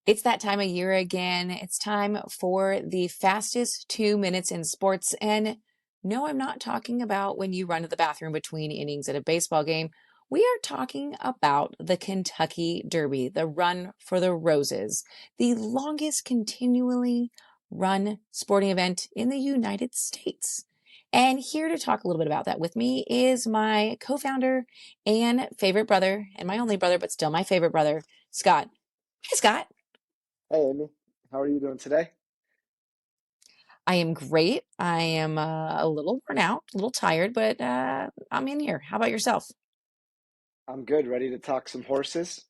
It's that time of year again. It's time for the fastest 2 minutes in sports. And no, I'm not talking about when you run to the bathroom between innings at a baseball game. We are talking about the Kentucky Derby, the Run for the Roses, the longest continually run sporting event in the United States. And here to talk a little bit about that with me is my co-founder and favorite brother, and my only brother, but still my favorite brother, Scott. Hi, Scott. Hey Amy, how are you doing today? I am great. I am a little worn out, a little tired, but I'm in here. How about yourself? I'm good, ready to talk some horses.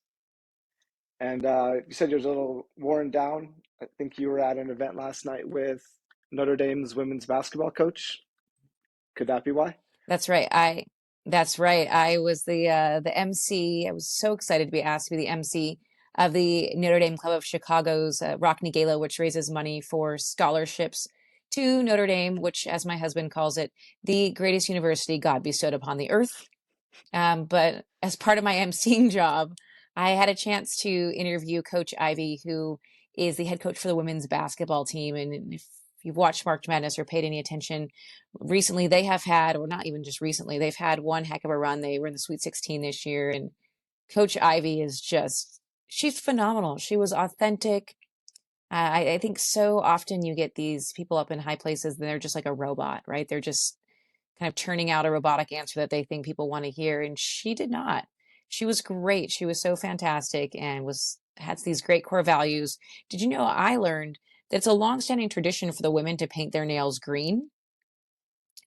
And you said you're a little worn down. I think you were at an event last night with Notre Dame's women's basketball coach. Could that be why? That's right. That's right. I was the MC. I was so excited to be asked to be the MC of the Notre Dame Club of Chicago's Rockney Gala, which raises money for scholarships to Notre Dame, which, as my husband calls it, the greatest university God bestowed upon the earth. But as part of my emceeing job, I had a chance to interview Coach Ivy, who is the head coach for the women's basketball team. And if you've watched March Madness or paid any attention, recently they have had, or not even just recently, they've had one heck of a run. They were in the Sweet 16 this year. And Coach Ivy is just, she's phenomenal. She was authentic. I think so often you get these people up in high places and they're just like a robot, right? They're just kind of churning out a robotic answer that they think people want to hear. And she did not. She was great. She was so fantastic and was had these great core values. Did you know I learned that it's a longstanding tradition for the women to paint their nails green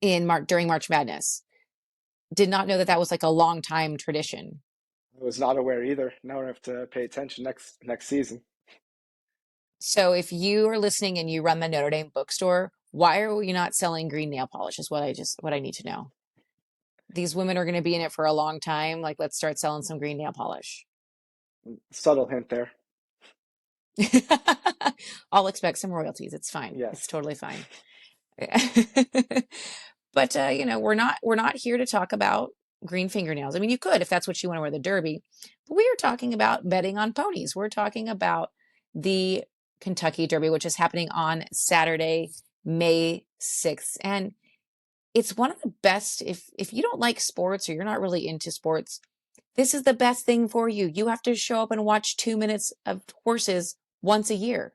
during March Madness? Did not know that that was like a long time tradition. I was not aware either. Now I have to pay attention next season. So if you are listening and you run the Notre Dame bookstore, why are we not selling green nail polish is what I need to know. These women are going to be in it for a long time. Like, let's start selling some green nail polish. Subtle hint there. I'll expect some royalties. It's fine. It's Yes. totally fine. But we're not here to talk about green fingernails. I mean, you could if that's what you want to wear the derby, but we are talking about betting on ponies. We're talking about the Kentucky Derby, which is happening on Saturday, May 6th. And it's one of the best if you don't like sports or you're not really into sports, this is the best thing for you. You have to show up and watch 2 minutes of horses once a year,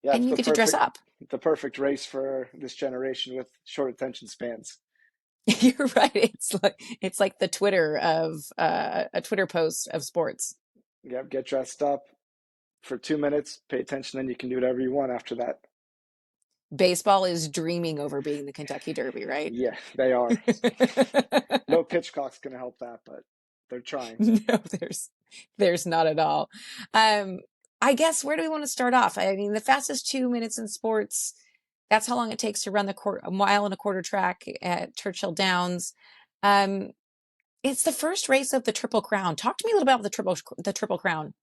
Yeah, and you get to dress up. it's the perfect race for this generation with short attention spans. You're right. It's like the Twitter of a Twitter post of sports. Yeah, get dressed up for 2 minutes, pay attention, then you can do whatever you want after that. Baseball is dreaming over being the Kentucky Derby, right? Yeah, they are. No pitch clock's gonna help that, but they're trying. No, there's not at all. Um, I guess where do we want to start off? I mean, the fastest 2 minutes in sports, that's how long it takes to run a mile and a quarter track at Churchill Downs. Um, it's the first race of the Triple Crown. Talk to me a little about the Triple Crown.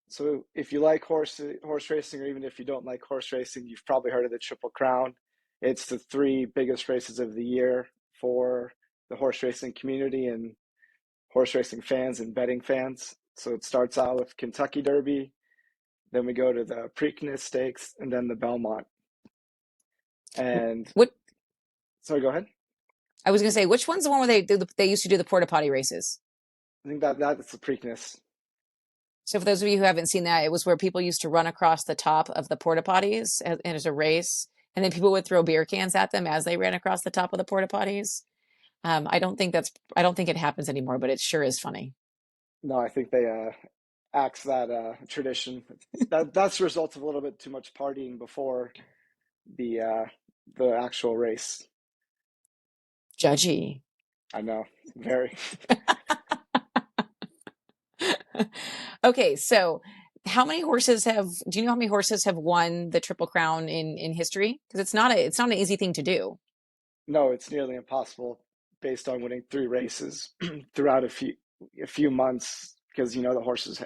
So if you like horse racing, or even if you don't like horse racing, you've probably heard of the Triple Crown. It's the three biggest races of the year for the horse racing community and horse racing fans and betting fans. So it starts out with Kentucky Derby, then we go to the Preakness Stakes, and then the Belmont. And What sorry, go ahead. I was going to say, which one's the one where they used to do the porta potty races? I think that's the Preakness. So for those of you who haven't seen that, it was where people used to run across the top of the porta potties as a race, and then people would throw beer cans at them as they ran across the top of the porta potties. I don't think it happens anymore, but it sure is funny. No, I think they axe that tradition. That's the result of a little bit too much partying before the uh, the actual race. Judgy. I know, very. Okay, so do you know how many horses have won the Triple Crown in history? Because it's not an easy thing to do. No, it's nearly impossible based on winning three races throughout a few months because the horses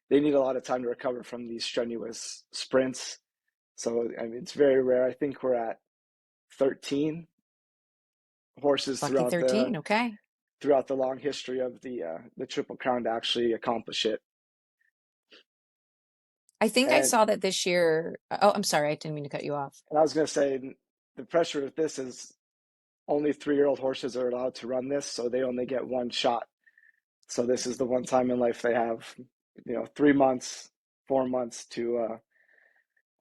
they need a lot of time to recover from these strenuous sprints. So I mean, it's very rare. I think we're at 13 horses Lucky 13, okay. throughout the long history of the Triple Crown to actually accomplish it. I think I And saw that this year. Oh, I'm sorry, I didn't mean to cut you off. and I was going to say the pressure of this is only 3-year-old horses are allowed to run this, so they only get one shot. So this is the one time in life they have, 3 months, 4 months to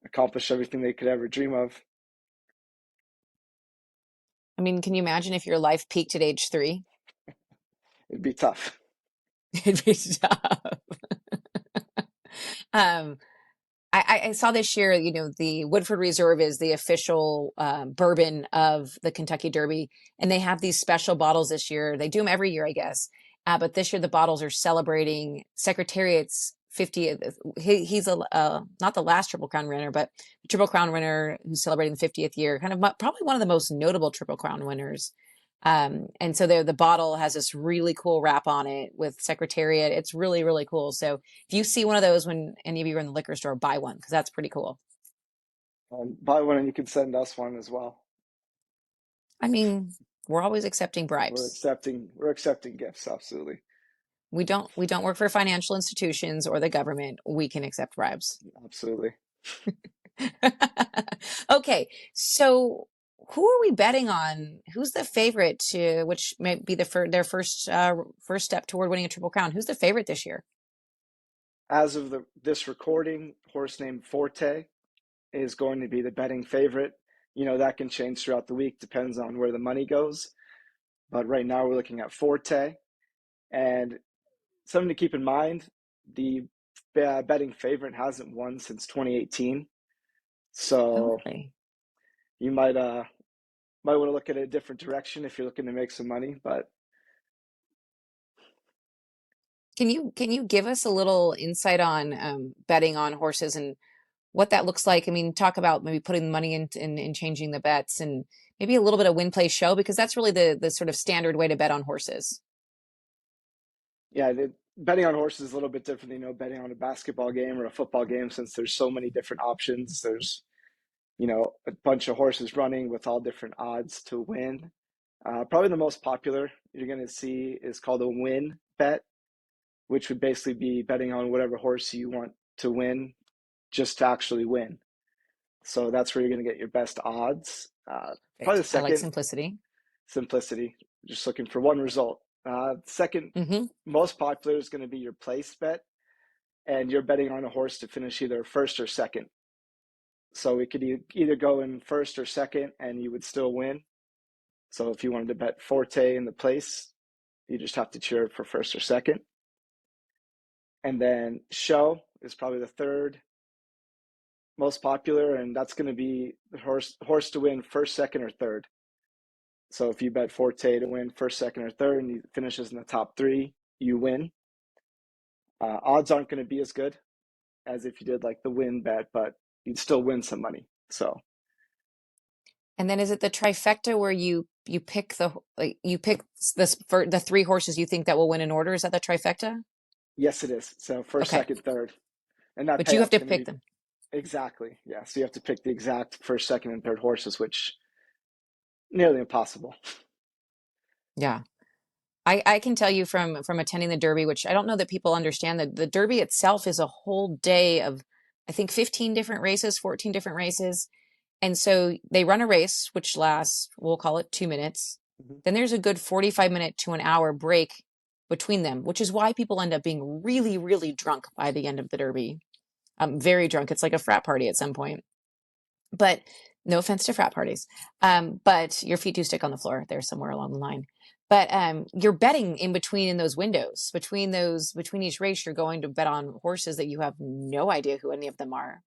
accomplish everything they could ever dream of. I mean, can you imagine if your life peaked at age 3? It'd be tough. It'd be tough. Um, I saw this year, the Woodford Reserve is the official bourbon of the Kentucky Derby, and they have these special bottles this year. They do them every year, I guess. But this year, the bottles are celebrating Secretariat's 50th. He's not the last Triple Crown winner, but the Triple Crown winner who's celebrating the 50th year, kind of probably one of the most notable Triple Crown winners. And so the bottle has this really cool wrap on it with Secretariat. It's really, really cool. So if you see one of those when any of you are in the liquor store, buy one because that's pretty cool. Buy one and you can send us one as well. I mean, we're always accepting We're bribes. accepting we're accepting gifts, absolutely. We don't work for financial institutions or the government. We can accept bribes. Absolutely. Okay, so who are we betting on? Who's the favorite to which may be their first step toward winning a Triple Crown? Who's the favorite this year? As of this recording, horse named Forte is going to be the betting favorite. That can change throughout the week, depends on where the money goes. But right now we're looking at Forte. And something to keep in mind, the betting favorite hasn't won since 2018. Oh, So really? you might want to look at a different direction if you're looking to make some money. But Can you give us a little insight on betting on horses and what that looks like? I mean, talk about maybe putting the money in changing the bets and maybe a little bit of win play show because that's really the sort of standard way to bet on horses. yeah, betting on horses is a little bit different than betting on a basketball game or a football game, since there's so many different options. There's a bunch of horses running with all different odds to win. Probably the most popular you're going to see is called a win bet, which would basically be betting on whatever horse you want to win just to actually win. So that's where you're going to get your best odds. Probably Perfect. the I like second, simplicity. simplicity, just looking for one result. Second Hmm. most popular is going to be your place bet, and you're betting on a horse to finish either first or second. So it could either go in first or second, and you would still win. So if you wanted to bet Forte in the place, you just have to cheer for first or second. And then show is probably the third most popular, and that's going to be the horse to win first, second, or third. So if you bet Forte to win first, second, or third, and he finishes in the top three, you win. Odds aren't going to be as good as if you did like the win bet, but you'd still win some money. So And then is it the trifecta where you pick you pick this for the three horses you think that will win in order? Is that the trifecta? yes, it is. So first, Okay, second, third, and that but you have payout's to going to pick be them. exactly, yeah. So you have to pick the exact first, second, and third horses, which nearly impossible. Yeah. I can tell you from attending the Derby, which I don't know that people understand that the Derby itself is a whole day of, I think, 15 different races, 14 different races. And so they run a race, which lasts, we'll call it 2 minutes. Mhm. Then there's a good 45-minute to an hour break between them, which is why people end up being really, really drunk by the end of the Derby. Very drunk. It's like a frat party at some point. But no offense to frat parties. But your feet do stick on the floor there somewhere along the line. But you're betting in between in those windows, between each race, you're going to bet on horses that you have no idea who any of them are.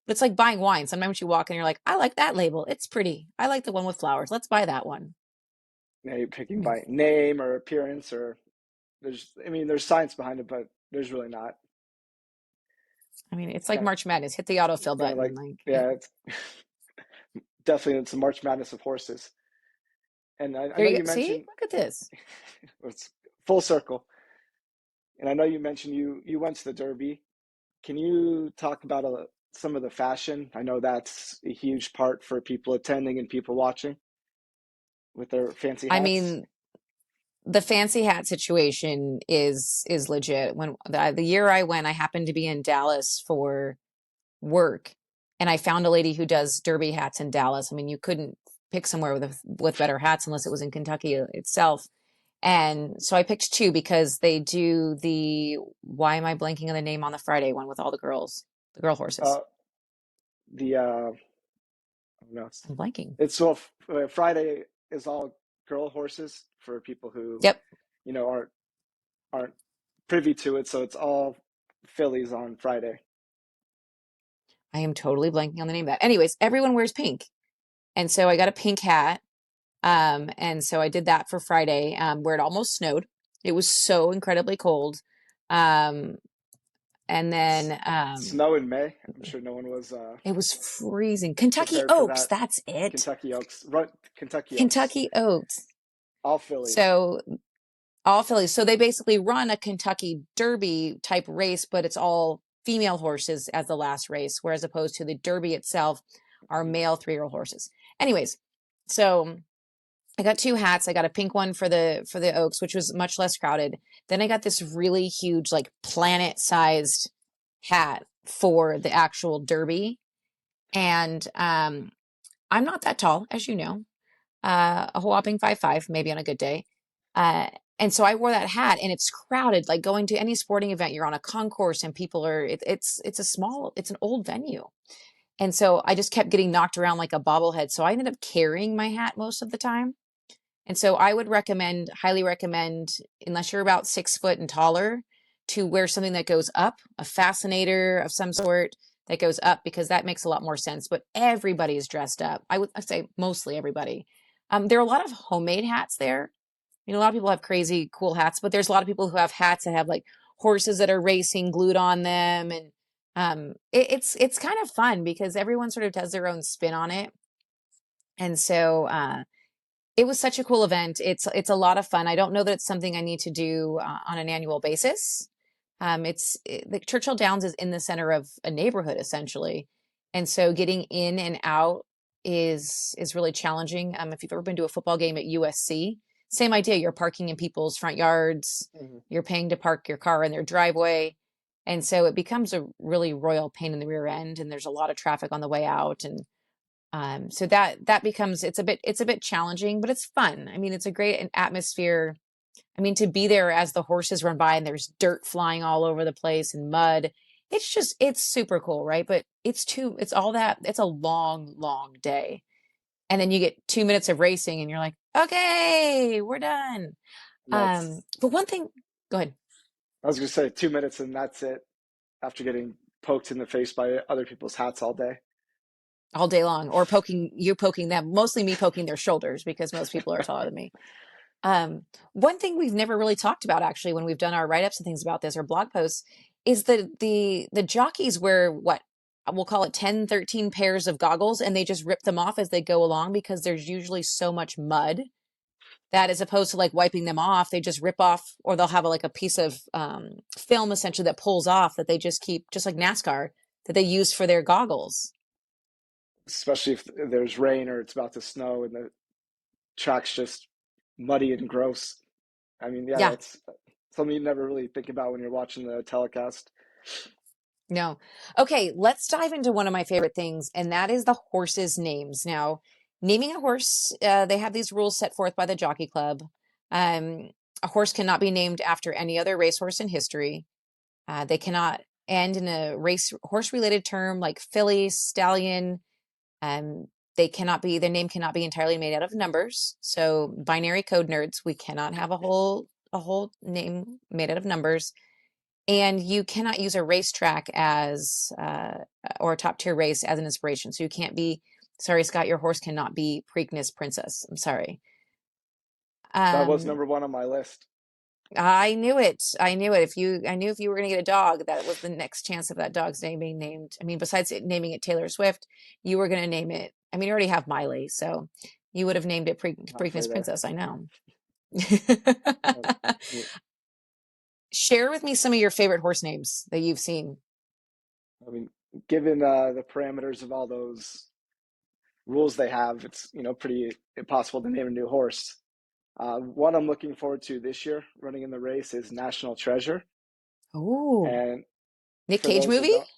It's like buying wine. Sometimes you walk in and you're like, I like that label. It's pretty. I like the one with flowers. Let's buy that one. Now you're picking Mm. by name or appearance, or there's science behind it, but there's really not. I mean, it's It's like kind of, March Madness. Hit the it's autofill kind of button. like, Like, yeah, it's definitely it's a March Madness of horses. And I there know you you go. See, mentioned look at this. it's full circle. And I know you mentioned you went to the Derby. Can you talk about some of the fashion? I know that's a huge part for people attending and people watching with their fancy I hats. mean, the fancy hat situation is legit. When the year I went, I happened to be in Dallas for work. And I found a lady who does derby hats in Dallas. I mean, you couldn't pick somewhere with better hats unless it was in Kentucky itself. And so I picked two because they do the, why am I blanking on the name on the Friday one with all the girls, the girl horses? Uh, the no, I'm blanking. it's so Friday is all girl horses for people who Yep. aren't privy to it. So it's all fillies on Friday. I am totally blanking on the name of that. Anyways, everyone wears pink. And so I got a pink hat. And so I did that for Friday, where it almost snowed. It was so incredibly cold. Um, and then Snow in May. I'm sure no one was it was freezing. Kentucky prepared for Oaks, that. that's it. Kentucky Oaks, run Kentucky Oaks, Kentucky Oaks. all fillies. So all fillies. So they basically run a Kentucky Derby type race, but it's all female horses as the last race, whereas opposed to the Derby itself are male 3-year-old horses. Anyways, so I got two hats. I got a pink one for the Oaks, which was much less crowded. Then I got this really huge, like planet-sized hat for the actual Derby. And I'm not that tall, as you know, a whopping 5'5", maybe on a good day. Uh, and so I wore that hat, and it's crowded. Like going to any sporting event, you're on a concourse, and people are. It's an old venue, and so I just kept getting knocked around like a bobblehead. So I ended up carrying my hat most of the time. And so I would recommend, highly recommend, unless you're about 6 foot and taller, to wear something that goes up, a fascinator of some sort that goes up, because that makes a lot more sense. But everybody is dressed up. I'd say mostly everybody. There are a lot of homemade hats there. You know, a lot of people have crazy cool hats, but there's a lot of people who have hats that have like horses that are racing glued on them. And it's kind of fun because everyone sort of does their own spin on it. And so it was such a cool event. It's a lot of fun. I don't know that it's something I need to do on an annual basis. The Churchill Downs is in the center of a neighborhood essentially, and so getting in and out is really challenging. If you've ever been to a football game at USC, same idea. You're parking in people's front yards. Mhm. You're paying to park your car in their driveway, and so it becomes a really royal pain in the rear end. And there's a lot of traffic on the way out, and so that becomes it's a bit challenging, but it's fun. I mean, it's a great atmosphere. I mean, to be there as the horses run by and there's dirt flying all over the place and mud, it's super cool, right? But it's all that, it's a long, long day. And then you get 2 minutes of racing and you're like, okay, we're done. That's But one thing, go ahead. I was gonna say 2 minutes and that's it. After getting poked in the face by other people's hats all day. All day long, or poking them, mostly me poking their shoulders because most people are taller than me. One thing we've never really talked about actually when we've done our write-ups and things about this or blog posts is the jockeys wear what we'll call it 10, 13 pairs of goggles, and they just rip them off as they go along because there's usually so much mud that as opposed to like wiping them off, they just rip off, or they'll have like a piece of film essentially that pulls off that they just keep, just like NASCAR, that they use for their goggles. Especially if there's rain or it's about to snow and the track's just muddy and gross. I mean, yeah, Yeah. that's something you never really think about when you're watching the telecast. No. Okay, let's dive into one of my favorite things, and that is the horses' names. Now, naming a horse, they have these rules set forth by the Jockey Club. Um, a horse cannot be named after any other racehorse in history. They cannot end in a race horse related term like filly, stallion. Um, their name cannot be entirely made out of numbers. So binary code nerds, we cannot have a whole name made out of numbers. And you cannot use a racetrack as or a top tier race as an inspiration. So you can't be, sorry, Scott, your horse cannot be Preakness Princess. I'm sorry. That was Um, number one on my list. I knew it. I knew it. I knew if you were going to get a dog, that was the next chance of that dog's name being named. I mean, besides naming it Taylor Swift, you were going to name it. I mean, you already have Miley, so you would have named it Halfway Preakness there. Princess. I know. Uh, Share with me some of your favorite horse names that you've seen. I mean, given the parameters of all those rules they have, it's pretty impossible to name a new horse. One I'm looking forward to this year, running in the race, is National Treasure. Oh, And Nick for Cage those that movie? don't,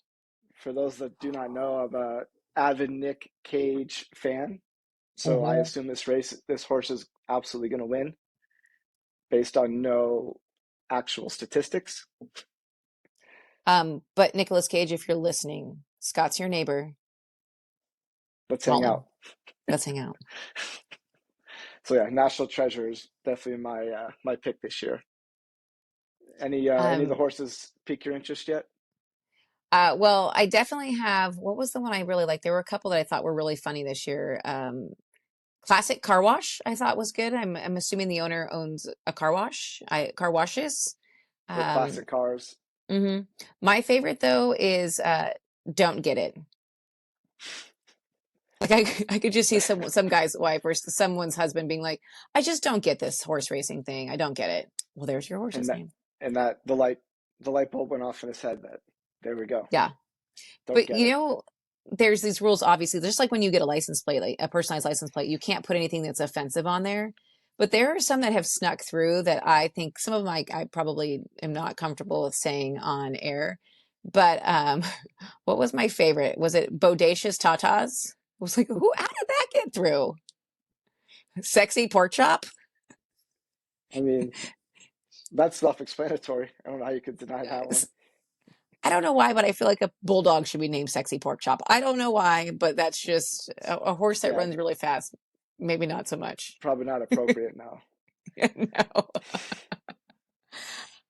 For those that do not know, I'm a avid Nick Cage fan, so I Hmm. assume this horse is absolutely going to win based on no actual statistics. But Nicolas Cage, if you're listening, Scott's your neighbor. Let's Come hang on, out. let's hang out. So yeah, National Treasure is definitely my pick this year. Any of the Um, horses pique your interest yet? well, I definitely have. What was the one I really liked? There were a couple that I thought were really funny this year. Classic Car Wash, I thought was good. I'm assuming the owner owns a car wash. Car washes. Or Um, classic cars? hmm My favorite though is Don't Get It. Like I could just see some guy's wife or someone's husband being like, I just don't get this horse racing thing. I don't get it. Well, there's your and horse's that name. and that the light bulb went off in his head. That there we go. Yeah. Don't But get it. there's these rules, obviously, just like when you get a license plate, like a personalized license plate, you can't put anything that's offensive on there. But there are some that have snuck through that I think some of them I probably am not comfortable with saying on air. But what was my favorite? Was it Bodacious Tatas? I was like, how did that get through? Sexy pork chop? I mean, that's self-explanatory. I don't know how you could deny that one. Yes. I don't know why, but I feel like a bulldog should be named Sexy Pork Chop. I don't know why, but that's just a horse that Yeah, runs really fast. Maybe not so much. probably not appropriate now. No.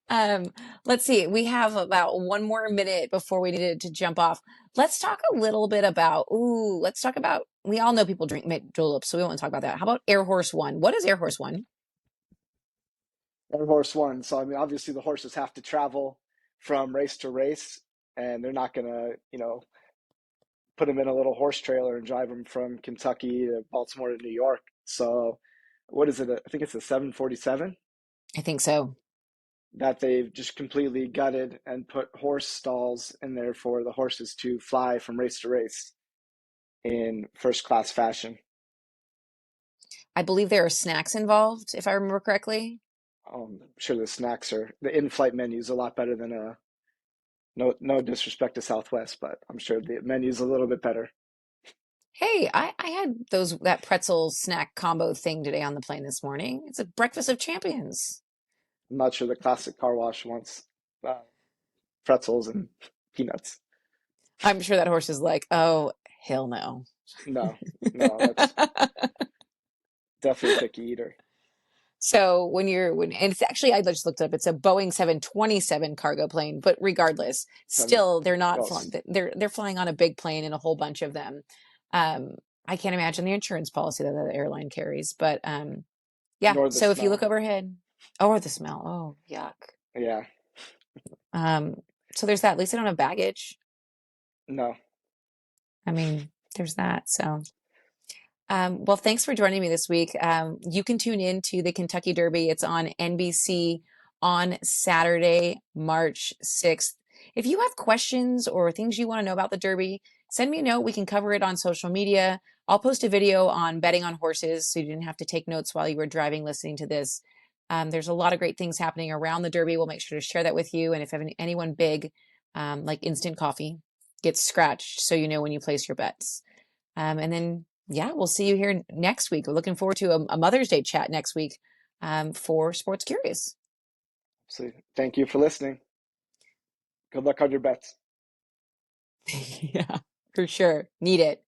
Um, let's see. We have about one more minute before we needed to jump off. Let's talk a little bit about, let's talk about, we all know people make juleps, so we won't talk about that. How about Air Horse One? What is Air Horse One? One horse won. So I mean, obviously the horses have to travel from race to race, and they're not gonna, put them in a little horse trailer and drive them from Kentucky to Baltimore to New York. So, what is it? I think it's a 747 I think so. that they've just completely gutted and put horse stalls in there for the horses to fly from race to race in first class fashion. I believe there are snacks involved, if I remember correctly. I'm sure the in-flight menu is a lot better than no disrespect to Southwest, but I'm sure the menu's a little bit better. Hey, I had that pretzel snack combo thing today on the plane this morning. It's a breakfast of champions. I'm not sure the classic car wash wants uh, pretzels and peanuts. I'm sure that horse is like, oh, hell no. No, no, that's definitely a picky eater. So and it's actually, I just looked it up. It's a Boeing 727 cargo plane, but regardless, Seven, still they're not well, flying. They're flying on a big plane and a whole bunch of them. I can't imagine the insurance policy that the airline carries, but yeah. nor the So if you look smell. overhead, or the smell, oh yuck. Yeah, Um, so there's that. At least I don't have baggage. no, I mean, there's that. So. Well, thanks for joining me this week. You can tune in to the Kentucky Derby. It's on NBC on Saturday, March 6th. If you have questions or things you want to know about the Derby, send me a note. We can cover it on social media. I'll post a video on betting on horses so you didn't have to take notes while you were driving listening to this. There's a lot of great things happening around the Derby. We'll make sure to share that with you. And if anyone big, like instant coffee, gets scratched, so you know when you place your bets. And then, yeah, we'll see you here next week. We're looking forward to a Mother's Day chat next week for Sports Curious. so thank you for listening. Good luck on your bets. Yeah, for sure. Need it.